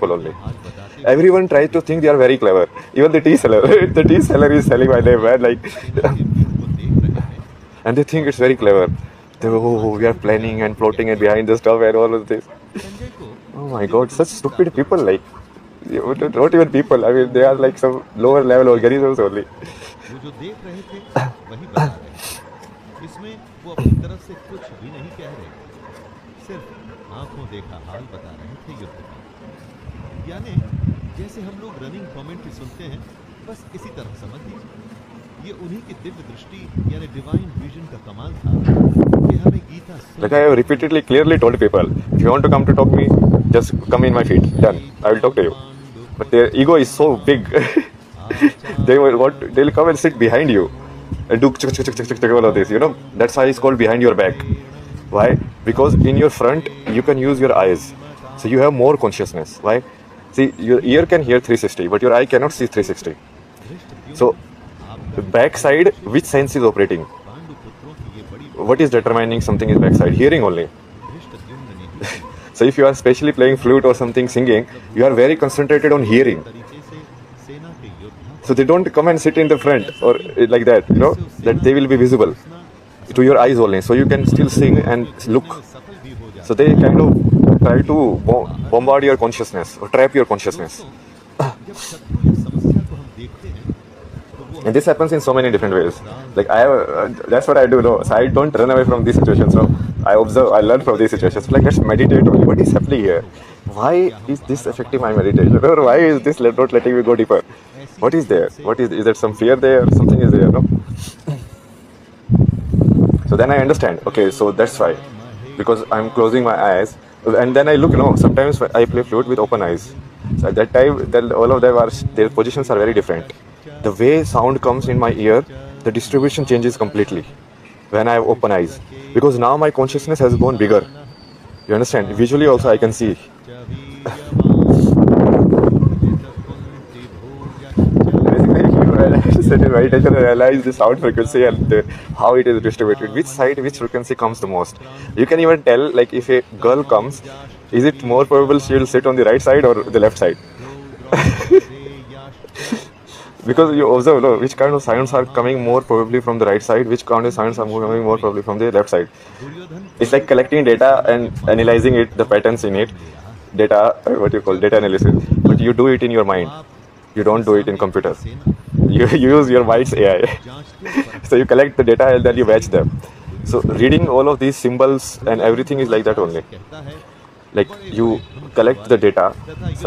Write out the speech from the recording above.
people only. Everyone tries to think they are very clever. Even the tea seller, the tea seller is selling my name, man. Like, and they think it's very clever. They, oh, we are planning and plotting and behind the stuff and all of this. Oh my God, such stupid people. Like, not even people. I mean, they are like some lower level organisms only. वो जो देख रहे थे वही बता रहे। इसमें वो अपनी तरफ से कुछ भी नहीं कह रहे, सिर्फ आंखों देखा हाल बता रहे थे युद्ध का। यानी जैसे हम लोग रनिंग कमेंट्री सुनते हैं, बस इसी तरह समझ लीजिए। ये उन्हीं की दिव्य दृष्टि यानी डिवाइन विजन का कमाल था कि हमें Gita Like I have repeatedly, clearly told people, if you want to come to talk to me, just come in my feet. Done. I will talk to you. But their ego is so big. They'll come and sit behind you and do all of this. You know, that's why it's called behind your back. Why? Because in your front you can use your eyes, so you have more consciousness. Why? See, your ear can hear 360, but your eye cannot see 360. So, the back side, which sense is operating? What is determining something is backside? Hearing only. So if you are specially playing flute or something, singing, you are very concentrated on hearing. So they don't come and sit in the front or like that, you know, that they will be visible to your eyes only. So you can still sing and look. So they kind of try to bombard your consciousness or trap your consciousness. And this happens in so many different ways. Like I have, that's what I do. No, so I don't run away from these situations. So I observe, I learn from these situations. Like let's meditate only. What is happening here? Why is this affecting my meditation? Or why is this not letting me go deeper? What is there? What is there some fear there? Something is there, no? So then I understand. Okay, so that's why, because I'm closing my eyes, and then I look. You know, sometimes I play flute with open eyes. So at that time, then all of them are their positions are very different. The way sound comes in my ear, the distribution changes completely when I have open eyes, because now my consciousness has gone bigger. You understand? Visually also I can see. Set in meditation and realize the sound frequency and how it is distributed, which side, which frequency comes the most. You can even tell, like if a girl comes, is it more probable she will sit on the right side or the left side? Because you observe, no, which kind of sounds are coming more probably from the right side, which kind of sounds are coming more probably from the left side. It's like collecting data and analyzing it, the patterns in it, data, what you call data analysis, but you do it in your mind. You don't do it in computer. You use your mind's AI. So you collect the data and then you match them. So reading all of these symbols and everything is like that only. Like you collect the data. So